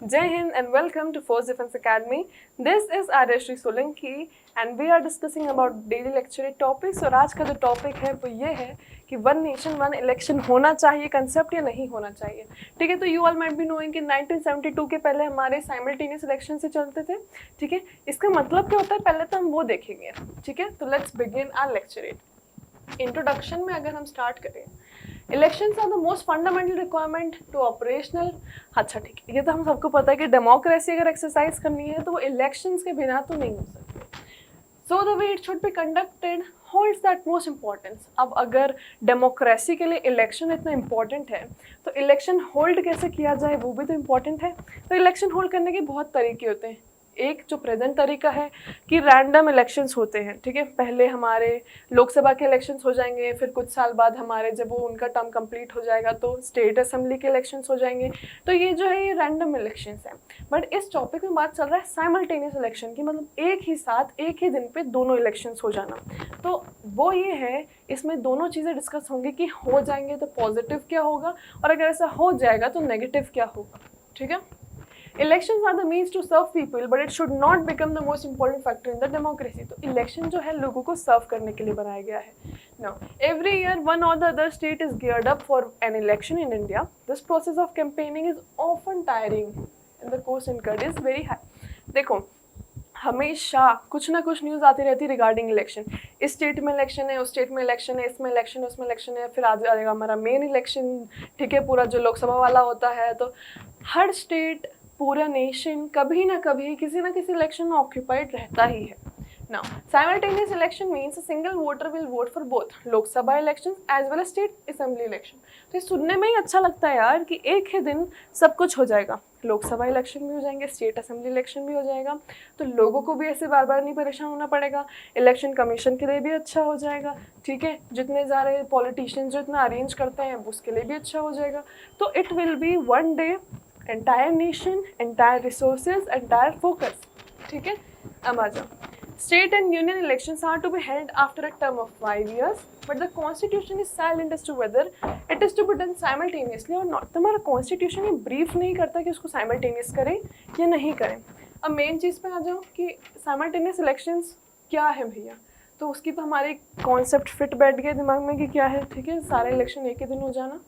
Jai Hind and welcome to Force Defense Academy. This is Aryashri Solanki and we are discussing about daily lecture topics और आज का जो topic है वो ये है कि वन नेशन वन इलेक्शन होना चाहिए कंसेप्ट या नहीं होना चाहिए। ठीक है, तो you all might be knowing कि 1972 के पहले हमारे साइमल्टेनियस इलेक्शन से चलते थे। ठीक है, इसका मतलब क्या होता है पहले तो हम वो देखेंगे। ठीक है, तो let's begin our lecture. Introduction में अगर हम स्टार्ट करें, elections are the most fundamental requirement to operational. अच्छा ठीक है, ये तो हम सबको पता है कि डेमोक्रेसी अगर एक्सरसाइज करनी है तो वो इलेक्शंस के बिना तो नहीं हो सकती। So the way it should be conducted holds that most importance. अब अगर डेमोक्रेसी के लिए इलेक्शन इतना इम्पॉर्टेंट है तो इलेक्शन होल्ड कैसे किया जाए वो भी तो इम्पॉर्टेंट है। तो इलेक्शन होल्ड करने के बहुत तरीके होते हैं। एक जो प्रेजेंट तरीका है कि रैंडम इलेक्शंस होते हैं। ठीक है, पहले हमारे लोकसभा के इलेक्शंस हो जाएंगे, फिर कुछ साल बाद हमारे जब वो उनका टर्म कंप्लीट हो जाएगा तो स्टेट असेंबली के इलेक्शंस हो जाएंगे। तो ये जो है ये रैंडम इलेक्शंस हैं। बट इस टॉपिक में बात चल रहा है साइमल्टेनियस इलेक्शन की, मतलब एक ही साथ एक ही दिन पे दोनों इलेक्शंस हो जाना। तो वो ये है, इसमें दोनों चीज़ें डिस्कस होंगी कि हो जाएंगे तो पॉजिटिव क्या होगा और अगर ऐसा हो जाएगा तो नेगेटिव क्या होगा। ठीक है, elections are the means to serve people but it should not become the most important factor in the democracy. तो इलेक्शन जो है लोगों को सर्व करने के लिए बनाया गया है। नाउ एवरी ईयर वन और the other state is geared up for an election in India. This process of campaigning is often tiring and the cost incurred is very high. देखो, हमेशा कुछ ना कुछ न्यूज़ आती रहती है रिगार्डिंग इलेक्शन। इस स्टेट में इलेक्शन है, उस स्टेट में इलेक्शन है, इसमें इलेक्शन है, उसमें इलेक्शन है, फिर आ जाएगा हमारा मेन इलेक्शन। ठीक है, पूरा जो लोकसभा वाला होता है। तो हर स्टेट, पूरा नेशन कभी ना कभी किसी ना किसी इलेक्शन में ऑक्यूपाइड रहता ही है। Now, simultaneous election means a single voter will vote for both Lok Sabha elections as well as state assembly election। तो ये सुनने में ही अच्छा लगता है यार कि एक ही दिन सब कुछ हो जाएगा, लोकसभा इलेक्शन भी हो जाएंगे, स्टेट असेंबली इलेक्शन भी हो जाएगा। तो लोगों को भी ऐसे बार बार नहीं परेशान होना पड़ेगा, इलेक्शन कमीशन के लिए भी अच्छा हो जाएगा। ठीक है, जितने सारे पॉलिटिशियंस जो इतना अरेंज करते हैं उसके लिए भी अच्छा हो जाएगा। तो it will B one day entire nation, entire resources, entire focus. ठीक है, अब आ जाओ। State and union elections are to be held after a term of 5 years, but the constitution is silent as to whether it is to be done simultaneously or not। तुम्हारा constitution ये brief नहीं करता कि उसको simultaneous करें या नहीं करें। अब मेन चीज़ पे आ जाओ कि simultaneous elections क्या है भैया। तो उसकी तो हमारी कॉन्सेप्ट फिट बैठ गया दिमाग में कि क्या है। ठीक है, सारे इलेक्शन एक ही दिन हो जाना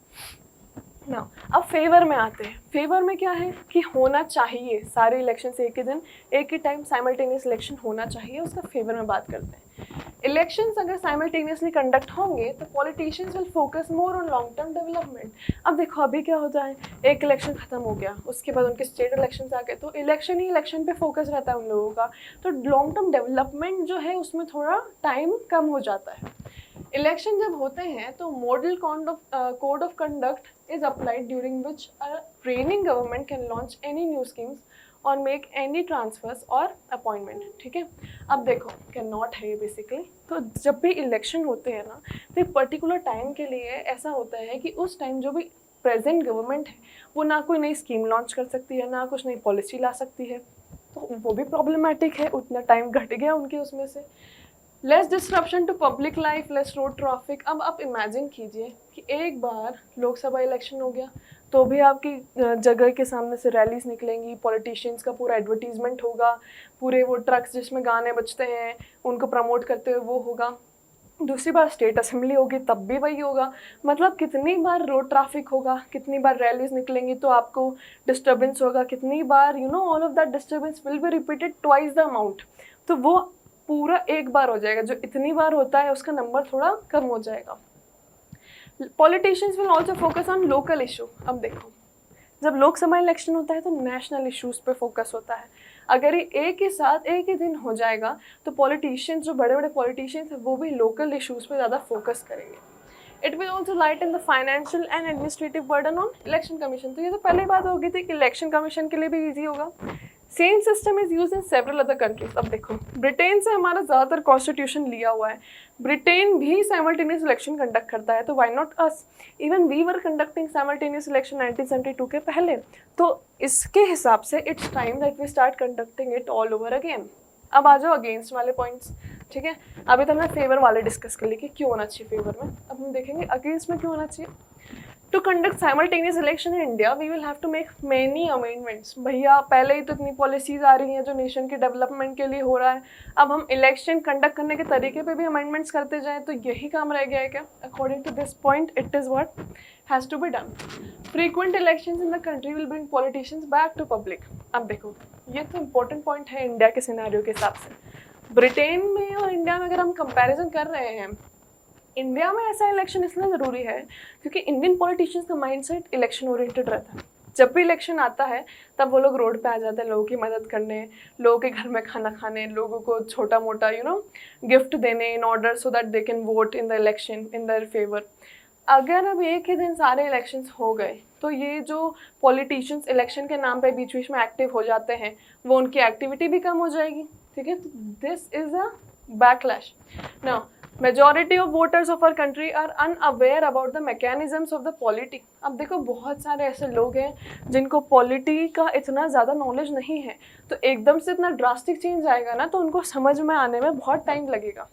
ना। अब फेवर में आते हैं। फेवर में क्या है कि होना चाहिए सारे इलेक्शन से एक ही दिन एक ही टाइम साइमल्टेनियस इलेक्शन होना चाहिए, उसका फेवर में बात करते हैं। इलेक्शंस अगर साइमल्टेनियसली कंडक्ट होंगे तो politicians will focus more on long term development. अब देखो अभी क्या होता है, एक इलेक्शन खत्म हो गया, उसके बाद उनके स्टेट इलेक्शन आ गए, तो इलेक्शन ही इलेक्शन पे फोकस रहता है उन लोगों का। तो लॉन्ग टर्म डेवलपमेंट जो है उसमें थोड़ा टाइम कम हो जाता है। इलेक्शन जब होते हैं तो model code of conduct is applied during which a reigning government can launch any new schemes or make any transfers or appointment। ठीक है, अब देखो कैन नॉट है बेसिकली। तो जब भी इलेक्शन होते हैं ना तो एक पर्टिकुलर टाइम के लिए ऐसा होता है कि उस टाइम जो भी प्रेजेंट गवर्नमेंट है वो ना कोई नई स्कीम लॉन्च कर सकती है, ना कुछ नई पॉलिसी ला सकती है। तो वो भी प्रॉब्लमेटिक है, उतना टाइम घट गया उनके उसमें से। Less disruption to public life, less road traffic. अब आप इमेजिन कीजिए कि एक बार लोकसभा इलेक्शन हो गया तो भी आपकी जगह के सामने से रैलीज निकलेंगी, पॉलिटिशियंस का पूरा एडवर्टीजमेंट होगा, पूरे वो ट्रक्स जिसमें गाने बजते हैं उनको प्रमोट करते हुए वो होगा। दूसरी बार स्टेट असेंबली होगी तब भी वही होगा। मतलब कितनी बार रोड ट्रैफिक होगा, कितनी बार रैलीज निकलेंगी तो आपको डिस्टर्बेंस होगा, कितनी बार all of that disturbance will be repeated twice the amount. तो वो पूरा एक बार हो जाएगा, जो इतनी बार होता है उसका नंबर थोड़ा कम हो जाएगा। Politicians will also focus on local issue. अब देखो, जब लोकसभा इलेक्शन होता है तो नेशनल इश्यूज पे फोकस होता है। अगर ये एक ही साथ एक ही दिन हो जाएगा तो पॉलिटिशियंस, जो बड़े बड़े पॉलिटिशियंस हैं वो भी लोकल इश्यूज पे ज़्यादा फोकस करेंगे। It will also lighten the financial and administrative burden on election commission. तो ये तो पहले बात हो गई थी कि इलेक्शन कमीशन के लिए भी ईजी होगा। Same system is use in several other countries. अब देखो, ब्रिटेन से हमारा ज़्यादातर कॉन्स्टिट्यूशन लिया हुआ है, ब्रिटेन भी साइमल्टेनियस इलेक्शन कंडक्ट करता है, तो why not us. Even we were conducting simultaneous election 1972 के पहले। तो इसके हिसाब से it's time that we start conducting it all over again. अब आ जाओ अगेंस्ट वाले पॉइंट्स। ठीक है, अभी तो हमने फेवर वाले डिस्कस कर लिए कि क्यों होना चाहिए फेवर में, अब हम देखेंगे अगेंस्ट में क्यों होना चाहिए। To conduct simultaneous election in India we will have to make many amendments. भैया पहले ही तो इतनी पॉलिसीज आ रही हैं जो नेशन के डेवलपमेंट के लिए हो रहा है, अब हम इलेक्शन कंडक्ट करने के तरीके पे भी अमेंडमेंट्स करते जाएं तो यही काम रह गया है क्या? According to this point it is what has to be done. Frequent elections in the country will bring politicians back to public. अब देखो ये तो इम्पोर्टेंट पॉइंट है इंडिया के सिनेरियो के हिसाब से। ब्रिटेन में और इंडिया में अगर हम कंपैरिजन कर रहे हैं, इंडिया में ऐसा इलेक्शन इसलिए ज़रूरी है क्योंकि इंडियन पॉलिटिशियंस का माइंडसेट इलेक्शन ओरिएंटेड रहता है। जब भी इलेक्शन आता है तब वो लोग रोड पे आ जाते हैं लोगों की मदद करने, लोगों के घर में खाना खाने, लोगों को छोटा मोटा गिफ्ट देने in order so that they can vote in the election in their favour. अगर अब एक ही दिन सारे इलेक्शंस हो गए तो ये जो पॉलिटिशियंस इलेक्शन के नाम पे बीच बीच में एक्टिव हो जाते हैं वो उनकी एक्टिविटी भी कम हो जाएगी। ठीक है, तो this is a backlash. Now majority of voters of our country are unaware about the mechanisms of the polity. अब देखो बहुत सारे ऐसे लोग हैं जिनको पॉलिटी का इतना ज़्यादा नॉलेज नहीं है, तो एकदम से इतना ड्रास्टिक चेंज आएगा ना तो उनको समझ में आने में बहुत टाइम लगेगा।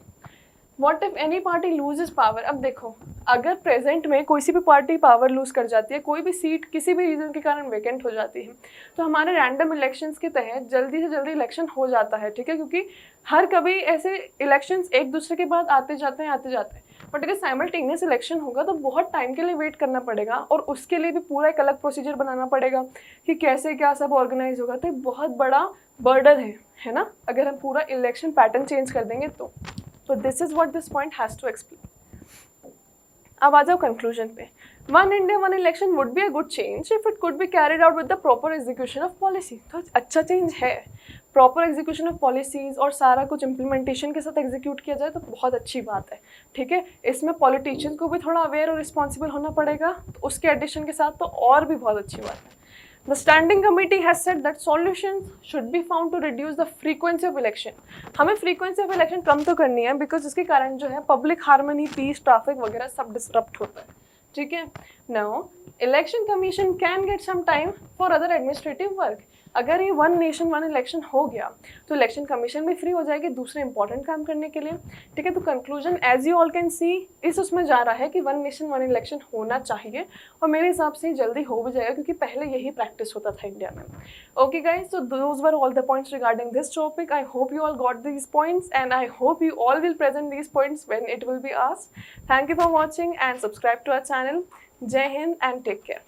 What if any party loses power. अब देखो अगर प्रेजेंट में कोई सी भी पार्टी पावर लूज कर जाती है, कोई भी सीट किसी भी रीज़न के कारण वेकेंट हो जाती है, तो हमारे रैंडम इलेक्शंस के तहत जल्दी से जल्दी इलेक्शन हो जाता है। ठीक है, क्योंकि हर कभी ऐसे इलेक्शंस एक दूसरे के बाद आते जाते हैं। बट अगर साइमल्टेनियस इलेक्शन होगा तो बहुत टाइम के लिए वेट करना पड़ेगा और उसके लिए भी पूरा एक अलग प्रोसीजर बनाना पड़ेगा कि कैसे क्या सब ऑर्गेनाइज होगा। तो एक बहुत बड़ा बर्डन है ना, अगर हम पूरा इलेक्शन पैटर्न चेंज कर देंगे तो। So this is what this point has to explain. अब आ जाओ कंक्लूजन पे। One India one election would be a good change if it could be carried out with the proper execution of policy. तो अच्छा change है, proper execution of policies और सारा कुछ इम्प्लीमेंटेशन के साथ एग्जीक्यूट किया जाए तो बहुत अच्छी बात है। ठीक है, इसमें पॉलिटिशियंस को भी थोड़ा अवेयर और रिस्पॉन्सिबल होना पड़ेगा, तो उसके एडिशन के साथ तो और भी बहुत अच्छी बात है। The standing committee has said that solutions should be found to reduce the frequency of election. हमें frequency of election कम तो करनी है बिकॉज इसके कारण जो है पब्लिक हार्मनी, पीस, ट्रैफिक वगैरह सब डिसरप्ट होता है। ठीक है, now election commission can get some time for other administrative work. अगर ये वन नेशन वन इलेक्शन हो गया तो इलेक्शन कमीशन भी फ्री हो जाएगी दूसरे इंपॉर्टेंट काम करने के लिए। ठीक है, तो conclusion as you all can see इस उसमें जा रहा है कि वन नेशन वन इलेक्शन होना चाहिए और मेरे हिसाब से जल्दी हो भी जाएगा क्योंकि पहले यही प्रैक्टिस होता था इंडिया में। Okay guys, so those were all the points regarding this topic. I hope you all got these points and I hope you all will present these points when it will be asked. Thank you for watching and subscribe to our channel. Jai Hind and take care.